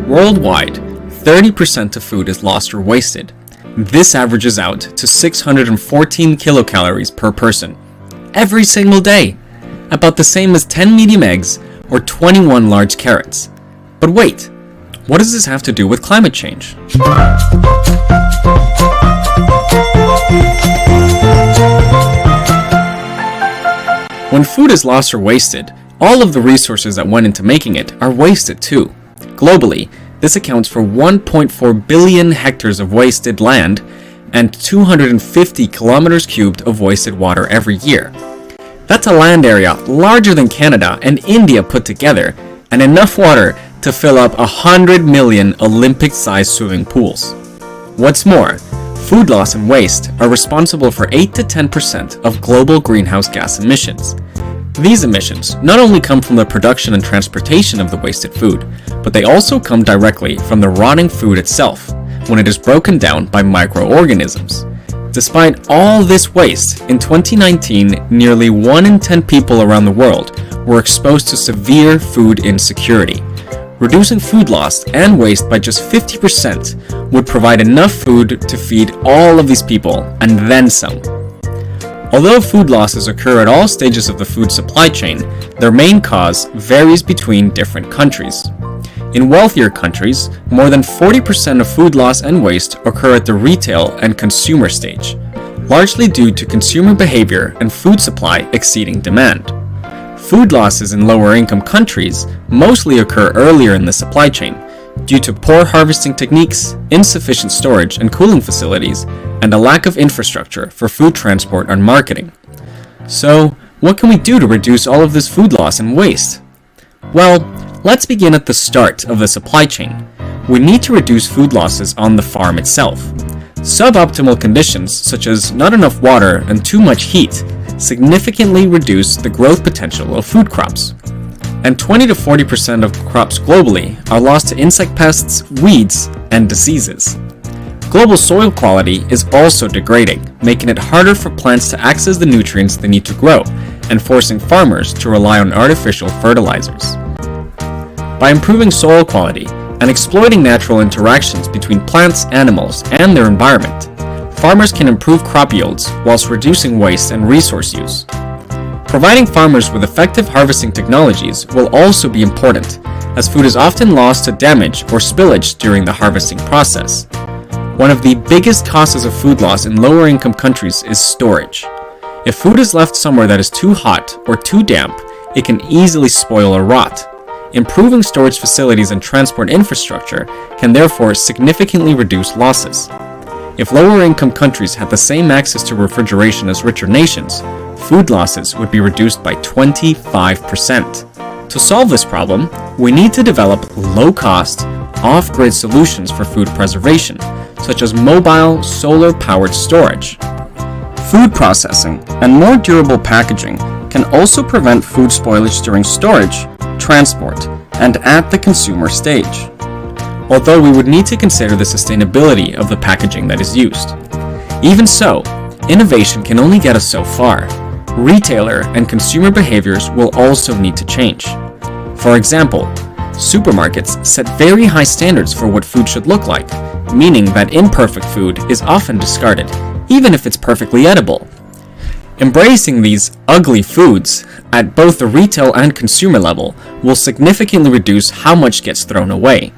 Worldwide, 30% of food is lost or wasted. This averages out to 614 kilocalories per person every single day, about the same as 10 medium eggs or 21 large carrots. But wait, what does this have to do with climate change? When food is lost or wasted, all of the resources that went into making it are wasted too. Globally, this accounts for 1.4 billion hectares of wasted land and 250 kilometers cubed of wasted water every year. That's a land area larger than Canada and India put together, and enough water to fill up 100 million Olympic-sized swimming pools. What's more, food loss and waste are responsible for 8 to 10% of global greenhouse gas emissions. These emissions not only come from the production and transportation of the wasted food, but they also come directly from the rotting food itself, when it is broken down by microorganisms. Despite all this waste, in 2019, nearly 1 in 10 people around the world were exposed to severe food insecurity. Reducing food loss and waste by just 50% would provide enough food to feed all of these people, and then some. Although food losses occur at all stages of the food supply chain, their main cause varies between different countries. In wealthier countries, more than 40% of food loss and waste occur at the retail and consumer stage, largely due to consumer behavior and food supply exceeding demand. Food losses in lower-income countries mostly occur earlier in the supply chain, due to poor harvesting techniques, insufficient storage and cooling facilities, and a lack of infrastructure for food transport and marketing. So, what can we do to reduce all of this food loss and waste? Well, let's begin at the start of the supply chain. We need to reduce food losses on the farm itself. Suboptimal conditions, such as not enough water and too much heat, significantly reduce the growth potential of food crops. And 20 to 40% of crops globally are lost to insect pests, weeds, and diseases. Global soil quality is also degrading, making it harder for plants to access the nutrients they need to grow, and forcing farmers to rely on artificial fertilizers. By improving soil quality and exploiting natural interactions between plants, animals, and their environment, farmers can improve crop yields whilst reducing waste and resource use. Providing farmers with effective harvesting technologies will also be important, as food is often lost to damage or spillage during the harvesting process. One of the biggest causes of food loss in lower-income countries is storage. If food is left somewhere that is too hot or too damp, it can easily spoil or rot. Improving storage facilities and transport infrastructure can therefore significantly reduce losses. If lower-income countries had the same access to refrigeration as richer nations, food losses would be reduced by 25%. To solve this problem, we need to develop low-cost, off-grid solutions for food preservation, such as mobile, solar-powered storage. Food processing and more durable packaging can also prevent food spoilage during storage, transport, and at the consumer stage. Although we would need to consider the sustainability of the packaging that is used. Even so, innovation can only get us so far. Retailer and consumer behaviors will also need to change. For example, supermarkets set very high standards for what food should look like, meaning that imperfect food is often discarded, even if it's perfectly edible. Embracing these ugly foods at both the retail and consumer level will significantly reduce how much gets thrown away.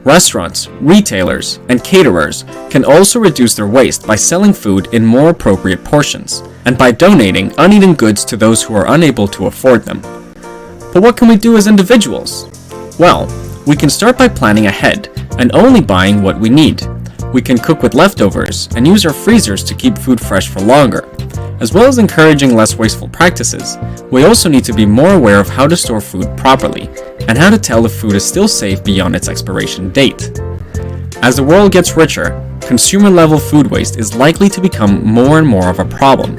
Restaurants, retailers, and caterers can also reduce their waste by selling food in more appropriate portions, and by donating uneaten goods to those who are unable to afford them. But what can we do as individuals? Well, we can start by planning ahead and only buying what we need. We can cook with leftovers and use our freezers to keep food fresh for longer. As well as encouraging less wasteful practices, we also need to be more aware of how to store food properly and how to tell if food is still safe beyond its expiration date. As the world gets richer, consumer-level food waste is likely to become more and more of a problem.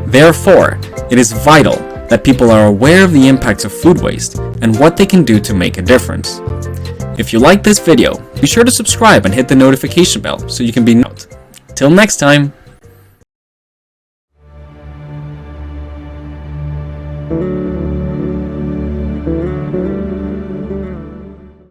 Therefore, it is vital that people are aware of the impacts of food waste and what they can do to make a difference. If you like this video, be sure to subscribe and hit the notification bell so you can be notified. Till next time! Thank you.